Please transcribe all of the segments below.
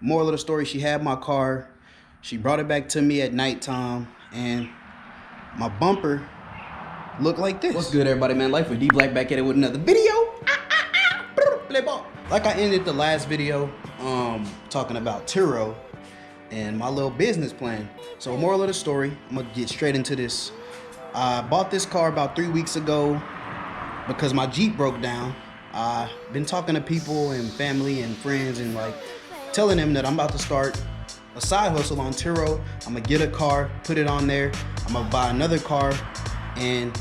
Moral of the story, she had my car. She brought it back to me at nighttime, and my bumper looked like this. What's good, everybody, man? Life with D Black back at it with another video. Play ball. Like I ended the last video talking about Turo and my little business plan. So moral of the story, I'm gonna get straight into this. I bought this car about 3 weeks ago because my Jeep broke down. I've been talking to people and family and friends and like telling them that I'm about to start a side hustle on Turo. I'm gonna get a car, put it on there. I'm gonna buy another car, and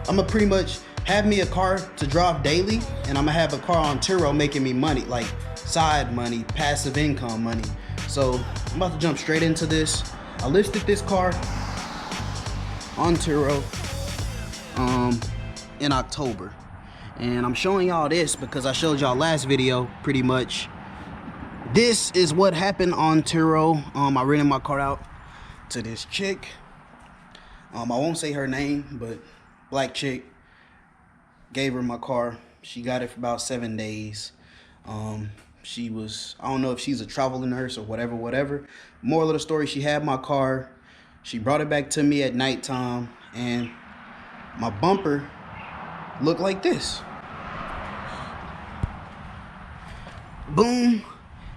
I'm gonna pretty much have me a car to drive daily, and I'm gonna have a car on Turo making me money, like side money, passive income money. So I'm about to jump straight into this. I listed this car on Turo in October, and I'm showing y'all this because I showed y'all last video pretty much. This is what happened on Turo. I rented my car out to this chick. I won't say her name, but black chick. Gave her my car. She got it for about 7 days. She was, I don't know if she's a travel nurse or whatever. Moral of the story, she had my car. She brought it back to me at nighttime, and my bumper looked like this. Boom.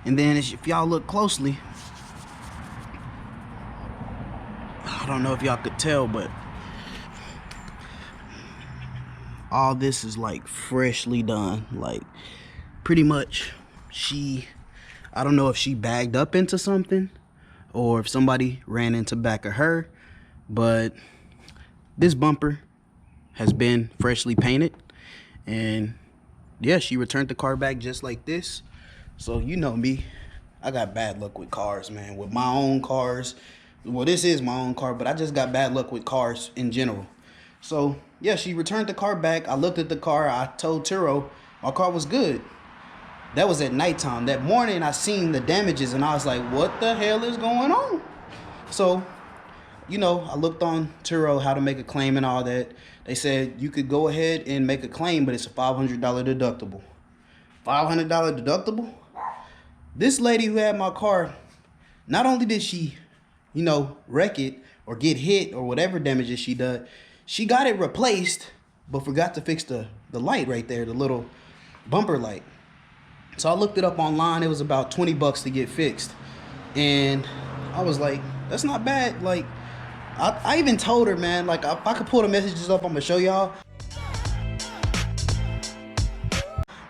And then if y'all look closely, I don't know if y'all could tell, but all this is like freshly done. Like pretty much I don't know if she bagged up into something or if somebody ran into back of her, but this bumper has been freshly painted, and yeah, she returned the car back just like this. So you know me, I got bad luck with cars, man. With my own cars, well, this is my own car, but I just got bad luck with cars in general. So yeah, she returned the car back. I looked at the car. I told Turo my car was good. That was at nighttime. That morning I seen the damages and I was like, what the hell is going on? So, you know, I looked on Turo how to make a claim and all that. They said you could go ahead and make a claim, but it's a $500 deductible. $500 deductible? This lady who had my car, not only did she, you know, wreck it or get hit or whatever damages she did, she got it replaced, but forgot to fix the light right there, the little bumper light. So I looked it up online. It was about 20 bucks to get fixed. And I was like, that's not bad. Like, I even told her, man, like, if I could pull the messages up, I'm gonna show y'all.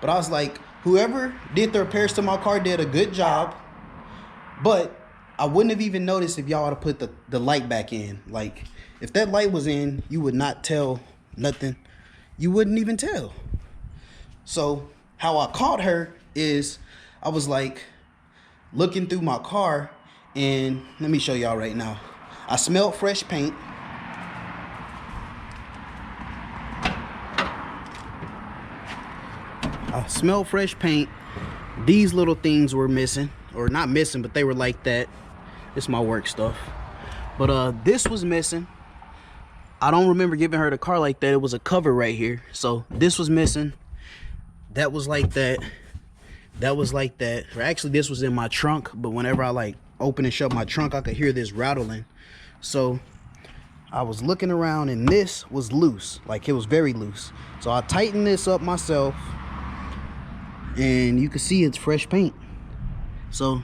But I was like, whoever did the repairs to my car did a good job. But I wouldn't have even noticed if y'all would have put the light back in. Like, if that light was in, you would not tell nothing. You wouldn't even tell. So how I caught her is I was like looking through my car, and let me show y'all right now. I smelled fresh paint. I smelled fresh paint. These little things were missing, or not missing, but they were like that. It's my work stuff. But this was missing. I don't remember giving her the car like that. It was a cover right here. So this was missing. That was like that. That was like that. Or actually, this was in my trunk, but whenever I like open and shut my trunk, I could hear this rattling. So I was looking around, and this was loose. Like, it was very loose. So I tightened this up myself, and you can see it's fresh paint. So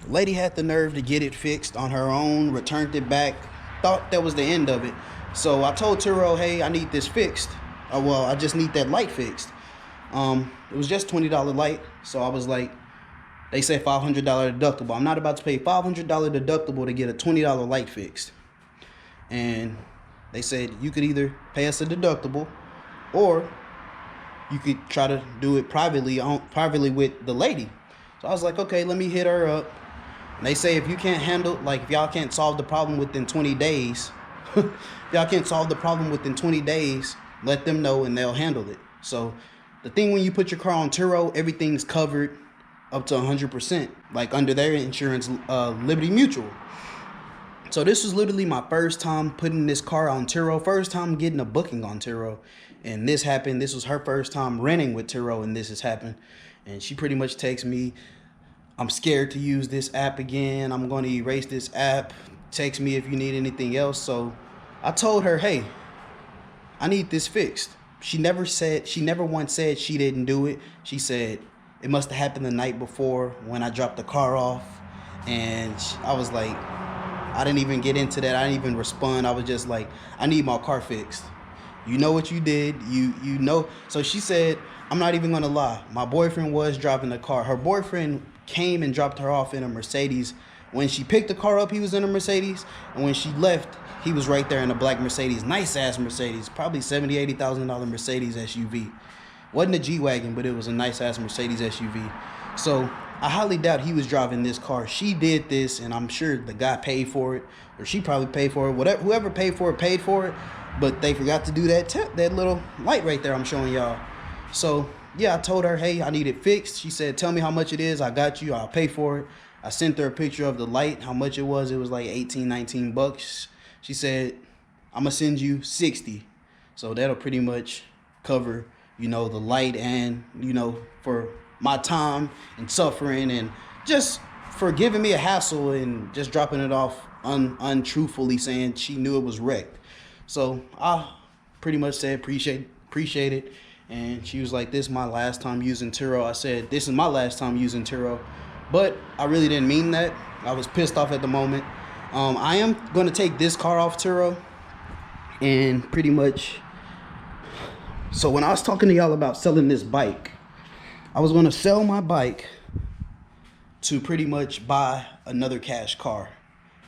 the lady had the nerve to get it fixed on her own, returned it back, thought that was the end of it. So I told Turo, hey, I need this fixed. Well, I just need that light fixed. It was just $20 light. So I was like, they said $500 deductible. I'm not about to pay $500 deductible to get a $20 light fixed. And they said you could either pay us a deductible, or you could try to do it privately with the lady. So I was like, okay, let me hit her up. And they say if you can't handle, like, if y'all can't solve the problem within 20 days, if y'all can't solve the problem within 20 days, let them know and they'll handle it. So the thing, when you put your car on Turo, everything's covered up to 100%, like under their insurance, Liberty Mutual. So this was literally my first time putting this car on Turo, first time getting a booking on Turo, and this happened. This was her first time renting with Turo, and this has happened. And she pretty much texts me, I'm scared to use this app again. I'm going to erase this app. Text me if you need anything else. So I told her, hey, I need this fixed. She never once said she didn't do it. She said it must have happened the night before when I dropped the car off. And I was like, I didn't even get into that. I didn't even respond. I was just like, I need my car fixed. You know what you did. You know. So she said, I'm not even going to lie. My boyfriend was driving the car. Her boyfriend came and dropped her off in a Mercedes. When she picked the car up, he was in a Mercedes. And when she left, he was right there in a black Mercedes. Nice ass Mercedes. Probably $70,000, $80,000 Mercedes SUV. Wasn't a G-Wagon, but it was a nice ass Mercedes SUV. So I highly doubt he was driving this car. She did this, and I'm sure the guy paid for it, or she probably paid for it. Whatever, whoever paid for it. But they forgot to do that little light right there I'm showing y'all. So yeah, I told her, hey, I need it fixed. She said, tell me how much it is. I got you. I'll pay for it. I sent her a picture of the light, how much it was. It was like 18, 19 bucks. She said, I'm going to send you 60. So that'll pretty much cover, the light and, for my time and suffering and just for giving me a hassle and just dropping it off untruthfully, saying she knew it was wrecked. So I pretty much said, appreciate it. And she was like, this is my last time using Turo. I said, this is my last time using Turo. But I really didn't mean that. I was pissed off at the moment. I am going to take this car off Turo. And pretty much, so when I was talking to y'all about selling this bike, I was going to sell my bike to pretty much buy another cash car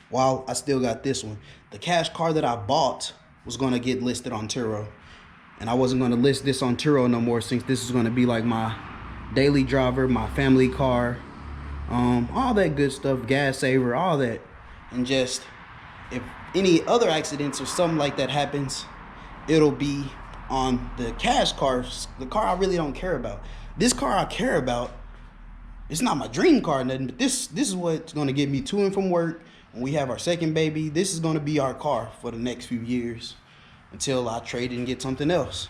while I still got this one. The cash car that I bought was going to get listed on Turo. And I wasn't going to list this on Turo no more, since this is going to be like my daily driver, my family car, all that good stuff, gas saver, all that. And just, if any other accidents or something like that happens, it'll be on the cash cars, the car I really don't care about. This car I care about, it's not my dream car or nothing, but this is what's going to get me to and from work. When we have our second baby, this is going to be our car for the next few years, until I trade it and get something else,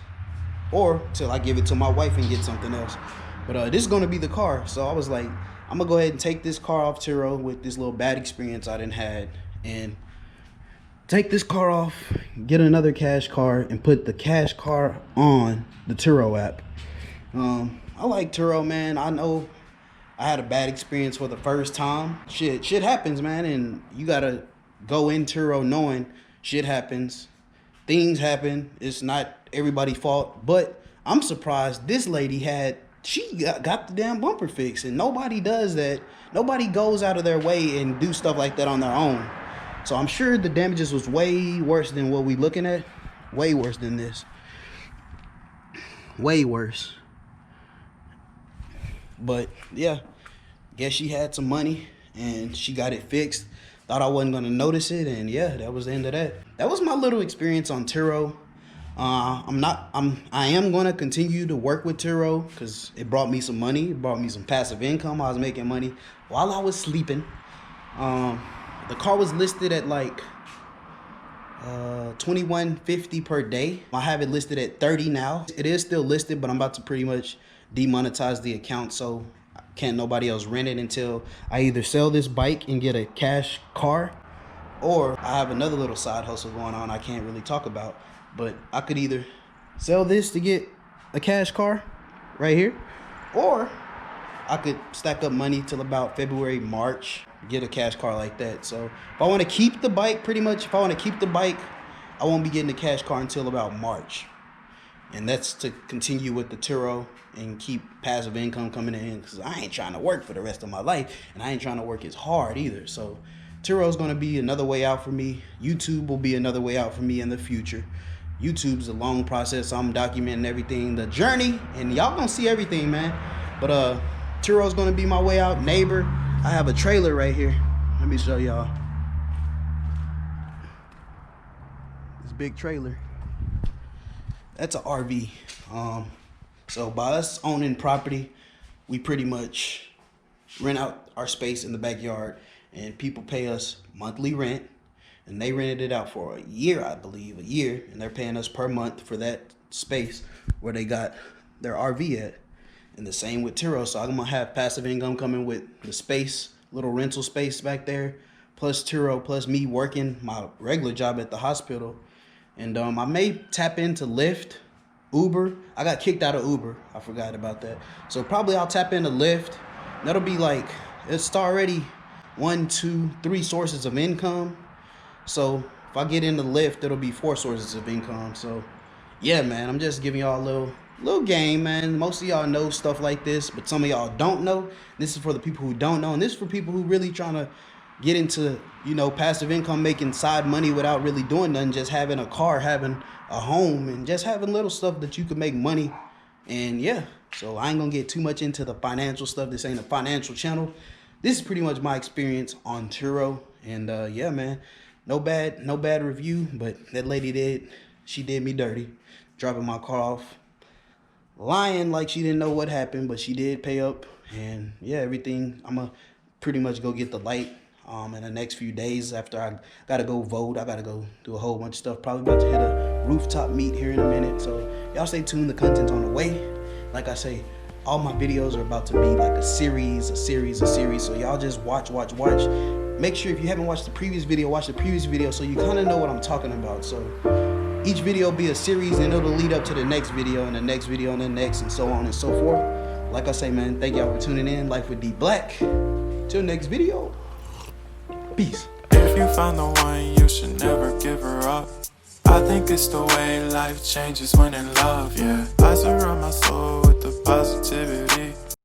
or till I give it to my wife and get something else. But this is going to be the car. So I was like, I'm going to go ahead and take this car off Turo with this little bad experience I done had, and take this car off, get another cash car, and put the cash car on the Turo app. I like Turo, man. I know I had a bad experience for the first time. Shit happens, man, and you got to go in Turo knowing shit happens. Things happen. It's not everybody's fault, but I'm surprised this lady got the damn bumper fixed, and nobody does that. Nobody goes out of their way and do stuff like that on their own. So I'm sure the damages was way worse than what we looking at. Way worse than this. Way worse. But yeah, guess she had some money and she got it fixed. Thought I wasn't gonna notice it, and yeah, that was the end of that. That was my little experience on Turo. I am gonna continue to work with Turo because it brought me some money. It brought me some passive income. I was making money while I was sleeping. The car was listed at like $21.50 per day. I have it listed at 30 now. It is still listed, but I'm about to pretty much demonetize the account, so can't nobody else rent it until I either sell this bike and get a cash car, or I have another little side hustle going on I can't really talk about. But I could either sell this to get a cash car right here, or I could stack up money till about February, March, get a cash car like that. So if I want to keep the bike, I won't be getting a cash car until about March. And that's to continue with the Turo and keep passive income coming in, because I ain't trying to work for the rest of my life, and I ain't trying to work as hard either. So Turo is going to be another way out for me. YouTube will be another way out for me in the future. YouTube's a long process. I'm documenting everything, the journey, and y'all gonna see everything, man. But Turo's gonna be my way out. Neighbor, I have a trailer right here. Let me show y'all. This big trailer. That's an RV. So by us owning property, we pretty much rent out our space in the backyard, and people pay us monthly rent, and they rented it out for a year, I believe, and they're paying us per month for that space where they got their RV at. And the same with Turo. So I'm gonna have passive income coming with the space, little rental space back there, plus Turo, plus me working my regular job at the hospital. And I may tap into Lyft, Uber. I got kicked out of Uber. I forgot about that. So probably I'll tap into Lyft. That'll be like, it's already 1, 2, 3 sources of income. So if I get into Lyft, it'll be 4 sources of income. So yeah, man, I'm just giving y'all a little game, man. Most of y'all know stuff like this, but some of y'all don't know. This is for the people who don't know, and this is for people who really trying to get into, you know, passive income, making side money without really doing nothing, just having a car, having a home, and just having little stuff that you can make money. And yeah, so I ain't gonna get too much into the financial stuff. This ain't a financial channel. This is pretty much my experience on Turo. And yeah, man, no bad review, but that lady she did me dirty, dropping my car off, lying like she didn't know what happened, but she did pay up. And yeah, everything, I'm gonna pretty much go get the light in the next few days. After I gotta go vote, I gotta go do a whole bunch of stuff. Probably about to hit a rooftop meet here in a minute. So y'all stay tuned, the content's on the way. Like I say, all my videos are about to be like a series. So y'all just watch. Make sure if you haven't watched the previous video, watch the previous video so you kind of know what I'm talking about. So each video will be a series, and it'll lead up to the next video and the next video and the next, and so on and so forth. Like I say, man, thank y'all for tuning in. Life with D Black. Till next video. Peace. If you find the one, you should never give her up. I think it's the way life changes when in love, yeah. I surround my soul with the positivity.